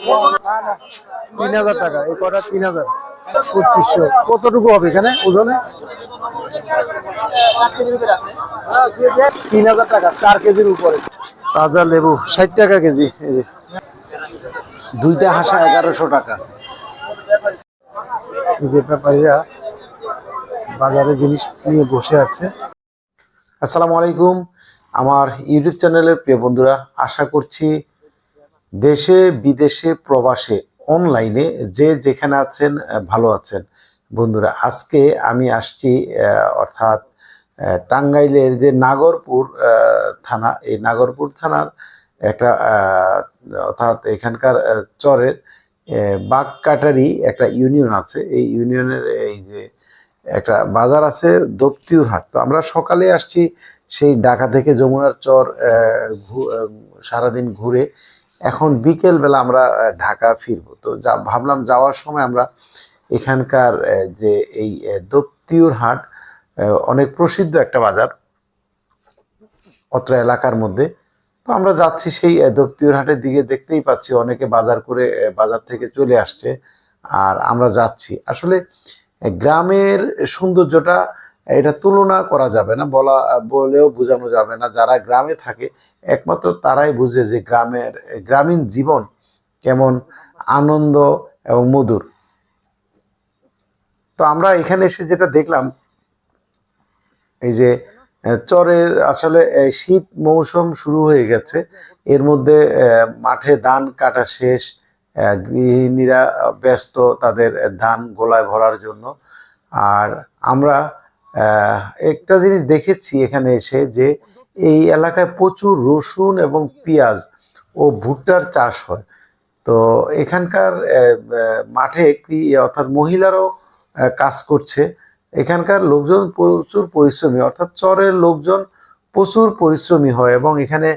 3,000 টাকা, এই কটা 3,000। 2500 কতটুকু হবে এখানে ওজনে? 3,000 টাকা, 4 কেজির উপরে। তাজা লেবু 60 টাকা কেজি। এই যে দুইটা হাসা 1100 টাকা। এই যে ব্যাপারীরা বাজারে জিনিস নিয়ে বসে আছে। আসসালামু আলাইকুম আমার ইউটিউব চ্যানেলের প্রিয় বন্ধুরা, আশা করছি দেশে বিদেশে প্রবাসে অনলাইনে যে যেখানে আছেন ভালো আছেন। বন্ধুরা, আজকে আমি আসছি অর্থাৎ টাঙ্গাইলের যে নাগরপুর থানা, এই নাগরপুর থানার একটা অর্থাৎ এখানকার চরের বাঘকাটারি একটা ইউনিয়ন আছে। এই ইউনিয়নের এই যে একটা বাজার আছে দপ্তিউর হাট। তো আমরা সকালে আসছি সেই ঢাকা থেকে যমুনার চর সারাদিন ঘুরে এখন বিকেল বেলা আমরা ঢাকা ফিরবো। তো ভাবলাম যাওয়ার সময় আমরা এখানকার যে এই দপ্তিউর হাট অনেক প্রসিদ্ধ একটা বাজার অত্র এলাকার মধ্যে। তো আমরা যাচ্ছি সেই দপ্তিউর হাটের দিকে, দেখতেই পাচ্ছি অনেকে বাজার করে বাজার থেকে চলে আসছে আর আমরা যাচ্ছি। আসলে গ্রামের সৌন্দর্যটা এটা তুলনা করা যাবে না, বলেও বোঝানো যাবে না। যারা গ্রামে থাকে একমাত্র তারাই বুঝে যে গ্রামীণ জীবন কেমন আনন্দ এবং মধুর। তো আমরা এখানে এসে যেটা দেখলাম, এই যে চরের আসলে শীত মৌসুম শুরু হয়ে গেছে। এর মধ্যে মাঠে ধান কাটা শেষ, গৃহিণীরা ব্যস্ত তাদের ধান গোলায় ভরার জন্য। আর আমরা একটা জিনিস দেখেছি এখানে এসে, যে এই এলাকায় প্রচুর রসুন এবং পেঁয়াজ ও ভুট্টার চাষ হয়। তো এখানকার মাঠে অর্থাৎ মহিলারাও কাজ করছে। এখানকার লোকজন প্রচুর পরিশ্রমী, অর্থাৎ চরের লোকজন প্রচুর পরিশ্রমী হয় এবং এখানে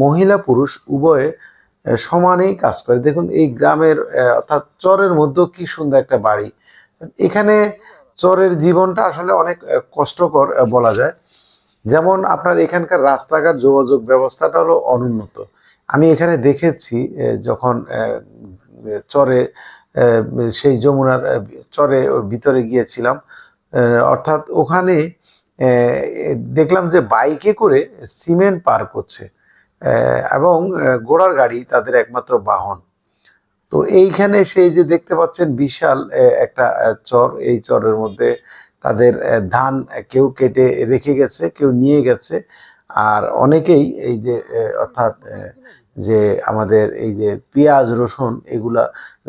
মহিলা পুরুষ উভয়ে সমানেই কাজ করে। দেখুন এই গ্রামের অর্থাৎ চরের মধ্যেও কি সুন্দর একটা বাড়ি। এখানে চরের জীবনটা আসলে অনেক কষ্টকর বলা যায়। যেমন আপনার এখানকার রাস্তাঘাট যোগাযোগ ব্যবস্থাটা হলো অনুন্নত। আমি এখানে দেখেছি যখন চরে সেই যমুনার চরে ভিতরে গিয়েছিলাম, অর্থাৎ ওখানে দেখলাম যে বাইকে করে সিমেন্ট পার করছে এবং ঘোড়ার গাড়ি তাদের একমাত্র বাহন। তো এইখানে সেই যে দেখতে পাচ্ছেন বিশাল একটা চর, এই চরের মধ্যে তাদের ধান কেউ কেটে রেখে গেছে, কেউ নিয়ে গেছে। আর অনেকেই এই যে অর্থাৎ যে আমাদের এই যে পেঁয়াজ রসুন এগুলা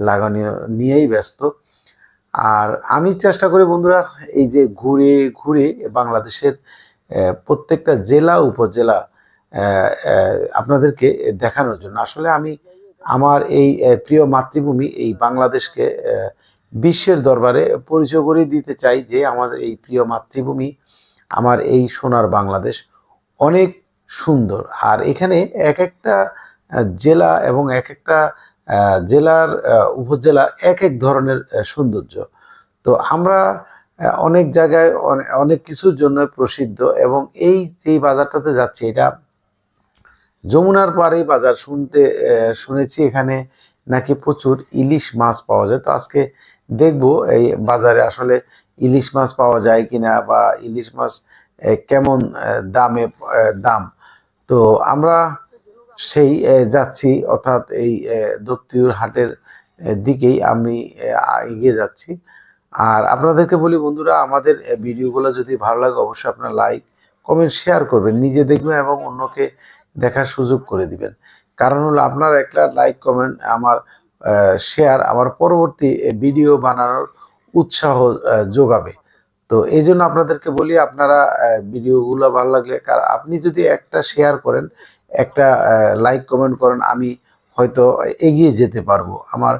লাগানো নিয়েই ব্যস্ত। আর আমি চেষ্টা করি বন্ধুরা এই যে ঘুরে ঘুরে বাংলাদেশের প্রত্যেকটা জেলা উপজেলা আপনাদেরকে দেখানোর জন্য। আসলে আমি আমার এই প্রিয় মাতৃভূমি এই বাংলাদেশকে বিশ্বের দরবারে পরিচয় করে দিতে চাই যে আমাদের এই প্রিয় মাতৃভূমি, আমার এই সোনার বাংলাদেশ অনেক সুন্দর। আর এখানে এক একটা জেলা এবং এক একটা জেলার উপজেলা এক এক ধরনের সৌন্দর্য। তো আমরা অনেক জায়গায় অনেক কিছুর জন্য প্রসিদ্ধ এবং এই যে বাজারটাতে যাচ্ছি এটা যমুনার পাড়েই বাজার। শুনেছি এখানে নাকি প্রচুর ইলিশ মাছ পাওয়া যায়। তো আজকে দেখবো এই বাজারে আসলে ইলিশ মাছ পাওয়া যায় কিনা বা ইলিশ মাছ কেমন দাম। তো আমরা সেই যাচ্ছি, অর্থাৎ এই দপ্তিউর হাটের দিকেই আমি এগিয়ে যাচ্ছি। আর আপনাদেরকে বলি বন্ধুরা, আমাদের ভিডিওগুলো যদি ভালো লাগে অবশ্যই আপনারা লাইক কমেন্ট শেয়ার করবেন, নিজে দেখবেন এবং অন্যকে দেখার সুযোগ করে দিবেন। কারণ হলো আপনার একটা লাইক কমেন্ট আমার শেয়ার আমার পরবর্তী ভিডিও বানানোর উৎসাহ যোগাবে। তো এই জন্য আপনাদেরকে বলি, আপনারা ভিডিওগুলো ভালো লাগলে আপনি যদি একটা শেয়ার করেন, একটা লাইক কমেন্ট করেন, আমি হয়তো এগিয়ে যেতে পারবো, আমার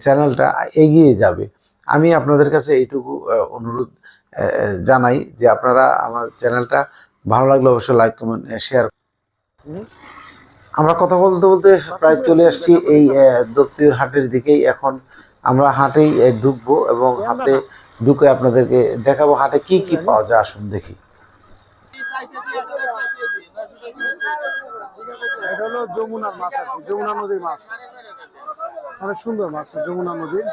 চ্যানেলটা এগিয়ে যাবে। আমি আপনাদের কাছে এইটুকু অনুরোধ জানাই যে আপনারা আমার চ্যানেলটা ভালো লাগলে অবশ্যই লাইক কমেন্ট শেয়ার। আমরা কথা বলতে বলতে প্রায় চলে আসছি এই দপ্তিউর হাটের দিকেই। এখন আমরা হাটেই ঢুকবো এবং হাটে ঢুকে আপনাদেরকে দেখাবো হাটে কি কি পাওয়া যায়। আসুন দেখি। এটা হলো যমুনার মাছ আর কি, যমুনা নদীর মাছ। অনেক সুন্দর মাছ, যমুনা নদীর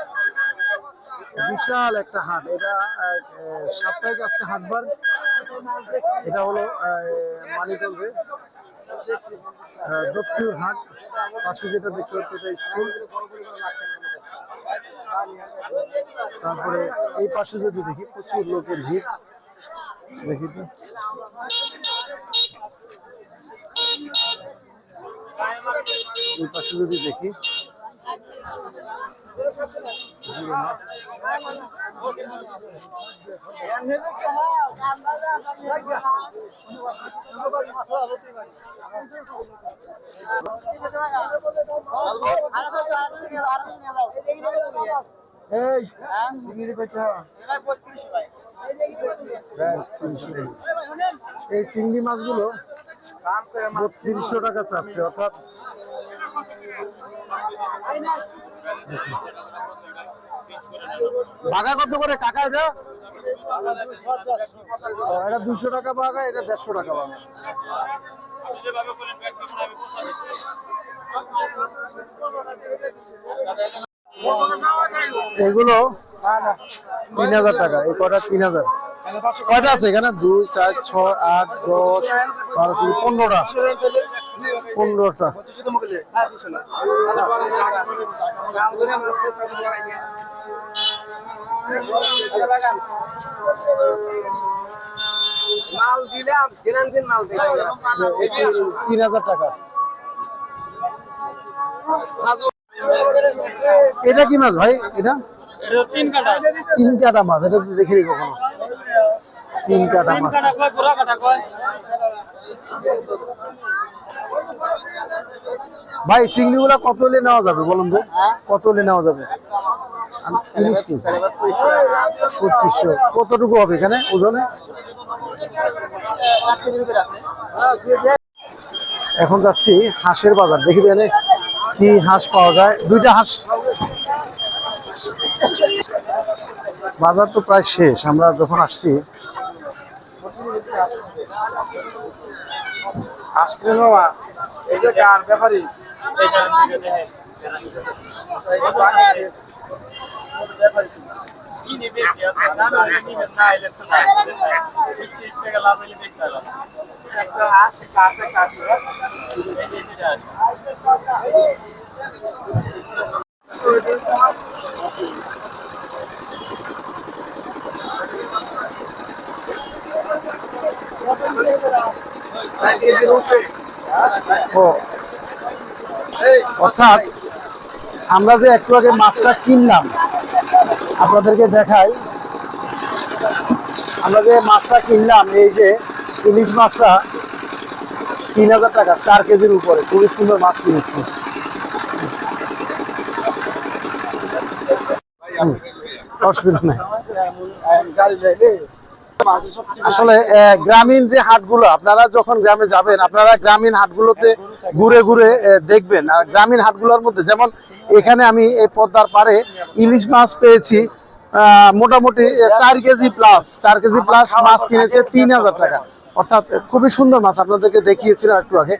বিশাল একটা হাট। এটা সাপ্তাহিক আজকে হাটবার। এটা হলো মানিকগঞ্জে দক্ষিণ হাট। পাশে যেটা দেখতে পাচ্ছি এটা স্কুল। তারপরে এই পাশে যদি দেখি প্রচুর লোকের ভিড়, দেখি তো এই পাশে যদি দেখি এই চিংড়ি মাছগুলো ৩২০০ টাকা চাচ্ছে, অর্থাৎ বাঘা কত করে কাকা? এটা ২০০ টাকা বাঘা, এটা ১৫০ টাকা বাঘা। এগুলো ৩০০০ টাকা, এই কটা ৩০০০। কয়টা আছে এখানে? ২, ৪, ৬, ৮, ১০, ১২, ১৫টা। ১৫টা। মাল দিলাম, ৩০০০ টাকা। এটা কি মাছ ভাই? এটা ৩ কাটা মাছ। এটা তো দেখিনি কখনো। ৩ কাটা মাছ। ভাই চিংড়ি গুলা কত হলে নেওয়া যাবে বলুন তো? কত হলে নেওয়া যাবে? ২৫০০। কতটুকু হবে এখানে ওজনে? এখন যাচ্ছি হাঁসের বাজার, দেখি এখানে কি হাঁস পাওয়া যায়। 2টা হাঁস। বাজার তো প্রায় শেষ আমরা যখন আসছি। অর্থাৎ আমরা যে একটু আগে মাছটা কিনলাম, আপনাদেরকে দেখাই। আমরা যে মাছটা কিনলাম, এই যে ইলিশ মাছটা ৩০০০ টাকা, 4 কেজির উপরে। খুবই সুন্দর মাছ কিনেছি। অসুবিধা নাই। আসলে গ্রামীণ যে হাটগুলো, আপনারা যখন গ্রামে যাবেন, আপনারা গ্রামীণ হাটগুলোতে ঘুরে ঘুরে দেখবেন। আর গ্রামীণ হাটগুলোর মধ্যে যেমন এখানে আমি এই পদ্মার পারে ইলিশ মাছ পেয়েছি মোটামুটি 4 কেজি প্লাস। 4 কেজি প্লাস মাছ কিনেছে ৩০০০ টাকা। অর্থাৎ খুবই সুন্দর মাছ, আপনাদেরকে দেখিয়েছিলাম একটু আগে।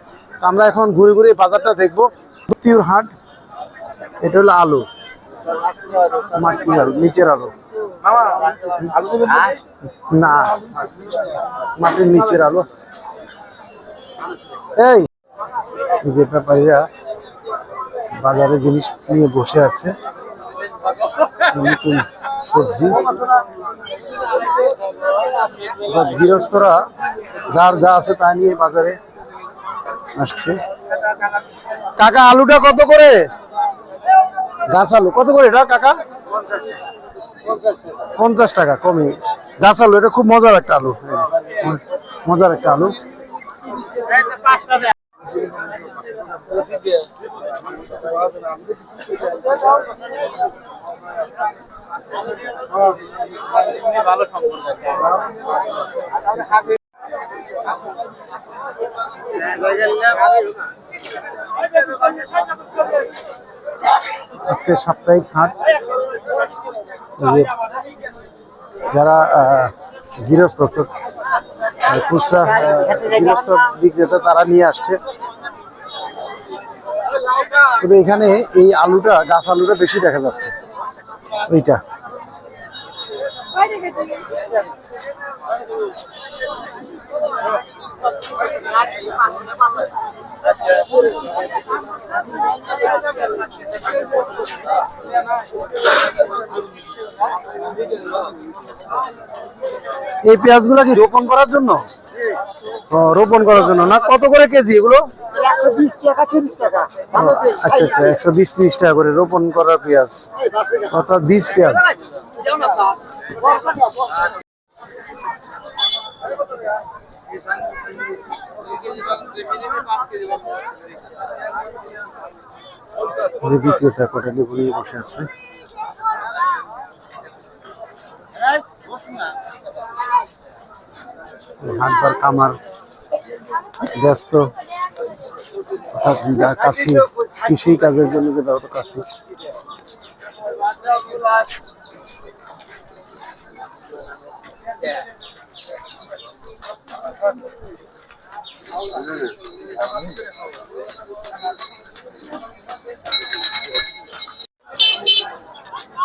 আমরা এখন ঘুরে ঘুরে বাজারটা দেখবো। দ্বিতীয় হাট। এটা হলো আলু, মাটির আলু, নিচের আলু না, মাটির নিচের আলু। এই যে ব্যাপারীরা বাজারে জিনিস নিয়ে বসে আছে, নতুন সবজি। গৃহস্থরা যার যা আছে তা নিয়ে বাজারে আসছে। কাকা আলুটা কত করে? গাছ আলু কত করে এটা কাকা? 50 টাকা কমে গাছ আলু। এটা খুব মজার একটা আলু, মজার একটা আলু। ভালো সম্পর্ক। আজকে সাপ্তাহিক হাট। যারা গৃহস্থ খুচরা গৃহস্থ বিক্রেতা তারা নিয়ে আসছে। তবে এখানে এই আলুটা, গাছ আলুটা বেশি দেখা যাচ্ছে, এইটা। এই পেঁয়াজগুলো কি রোপণ করার জন্য? রোপণ করার জন্য না? কত করে কেজি এগুলো? 120 টাকা 30 টাকা। আচ্ছা আচ্ছা, 120-30 টাকা করে রোপণ করা পেঁয়াজ, অর্থাৎ বীজ পেঁয়াজ। বিক্রেতা কটালি ঘুরিয়ে বসে আছে। হাটবার কামার ব্যস্ত, অর্থাৎ কাছি কৃষি কাজের জন্য যেটা হতো কাছি।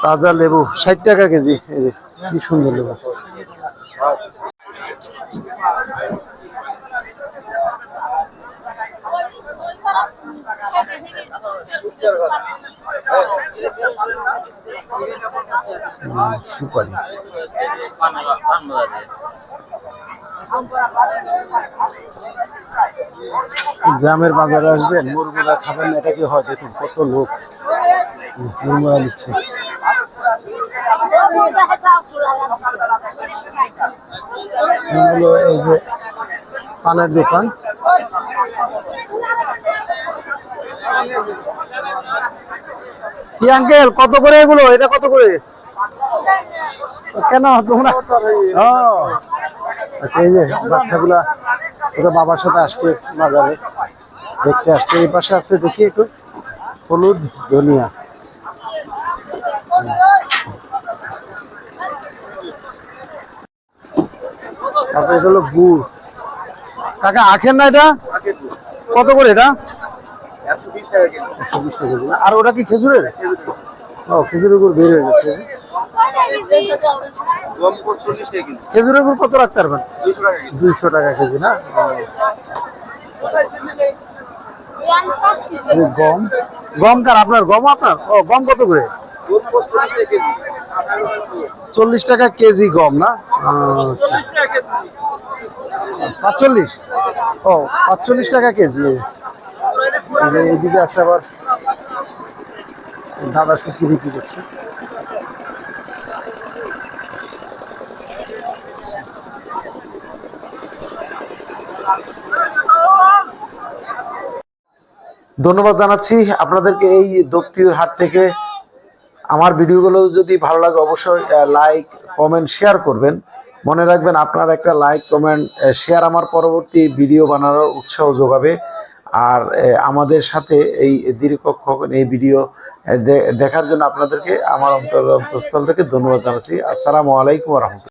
তাজা লেবু 60 টাকা কেজি। এই যে কি সুন্দর লেবু। সুপারি। গ্রামের বাজারে আসবেন, মুরগুলা খাবেন, এটা কি হয় দেখুন, কত লোক মুরগুলা নিচ্ছে। এগুলো এই যে পানের দোকান। কি আঙ্কেল, কত করে এগুলো? এটা কত করে? কেন তোমরা? আচ্ছা, এই যে বাচ্চাগুলা ওদের বাবার সাথে আসছে বাজারে, দেখতে আসছে। এই পাশে আছে, দেখি একটু, হলুদ ধনিয়া। তারপরে এটা হলো গুড়। কাকা আখের না এটা? কত করে এটা? 120 টাকা কেজি। 120 টাকা কেজি। আর ওটা কি খেজুরের? ও, খেজুরের গুড় বের হয়ে গেছে। খেজুরের গুড় কত রাখতে পারবেন? 200 টাকা কেজি না? গম, গম কার আপনার? গম আপনার? ও, গম কত করে? 40 টাকা কেজি গম না? 45? ও, 45 টাকা কেজি। এইদিকে আছে আবার দাদা শুকি বিক্রি করছে। ধন্যবাদ জানাচ্ছি আপনাদেরকে এই দপ্তির হাট থেকে। আমার ভিডিওগুলো যদি ভালো লাগে অবশ্যই লাইক, কমেন্ট, শেয়ার করবেন। মনে রাখবেন, আপনার একটা লাইক, কমেন্ট, শেয়ার আমার পরবর্তী ভিডিও বানানোর উৎসাহ যোগাবে। আর আমাদের সাথে এই দীর্ঘক্ষণ এই ভিডিও দেখার জন্য আপনাদেরকে আমার অন্তঃস্থল থেকে ধন্যবাদ জানাচ্ছি। আসসালামু আলাইকুম ওয়া রাহমাতুল্লাহ।